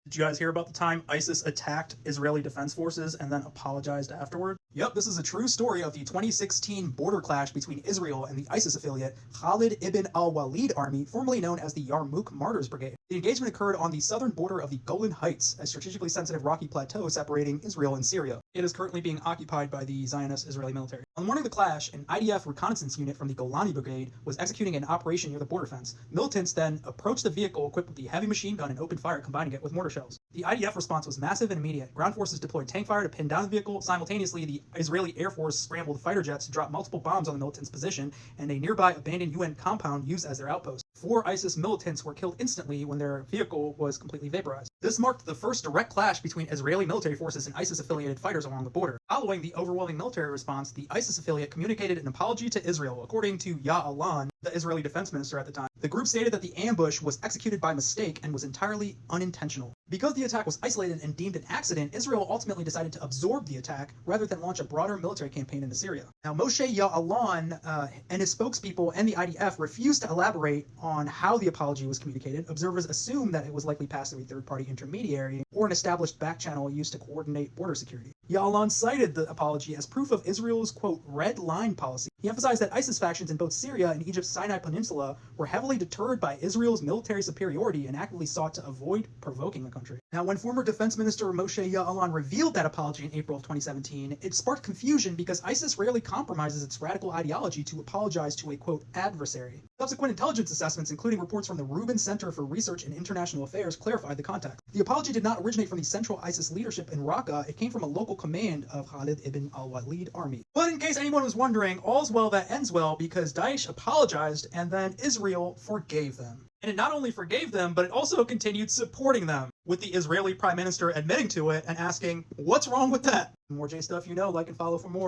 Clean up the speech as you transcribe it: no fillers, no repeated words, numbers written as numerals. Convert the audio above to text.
Did you guys hear about the time ISIS attacked Israeli Defense Forces and then apologized afterward? Yep, this is a true story of the 2016 border clash between Israel and the ISIS affiliate Khalid ibn al-Walid Army, formerly known as the Yarmouk Martyrs Brigade. The engagement occurred on the southern border of the Golan Heights, a strategically sensitive rocky plateau separating Israel and Syria. It is currently being occupied by the Zionist Israeli military. On the morning of the clash, an IDF reconnaissance unit from the Golani Brigade was executing an operation near the border fence. Militants then approached the vehicle equipped with the heavy machine gun and opened fire, combining it with mortar shells. The IDF response was massive and immediate. Ground forces deployed tank fire to pin down the vehicle. Simultaneously, the Israeli Air Force scrambled fighter jets to drop multiple bombs on the militants' position and a nearby abandoned UN compound used as their outpost. 4 ISIS militants were killed instantly when their vehicle was completely vaporized. This marked the first direct clash between Israeli military forces and ISIS-affiliated fighters along the border. Following the overwhelming military response, the ISIS affiliate communicated an apology to Israel, according to Ya'alon, the Israeli defense minister at the time. The group stated that the ambush was executed by mistake and was entirely unintentional. Because the attack was isolated and deemed an accident, Israel ultimately decided to absorb the attack rather than launch a broader military campaign into Syria. Now, Moshe Ya'alon and his spokespeople and the IDF refused to elaborate on how the apology was communicated. Observers assume that it was likely passed through a third-party intermediary or an established back channel used to coordinate border security. Ya'alon cited the apology as proof of Israel's, quote, red line policy. He emphasized that ISIS factions in both Syria and Egypt's Sinai Peninsula were heavily deterred by Israel's military superiority and actively sought to avoid provoking the country. Now, when former Defense Minister Moshe Ya'alon revealed that apology in April of 2017, it sparked confusion because ISIS rarely compromises its radical ideology to apologize to a, quote, adversary. Subsequent intelligence assessments, including reports from the Rubin Center for Research in International Affairs, clarified the context. The apology did not originate from the central ISIS leadership in Raqqa. It came from a local command of Khalid ibn al-Walid army. But in case anyone was wondering, all's well that ends well because Daesh apologized and then Israel forgave them. And it not only forgave them, but it also continued supporting them, with the Israeli Prime Minister admitting to it and asking, what's wrong with that? More J stuff, like and follow for more.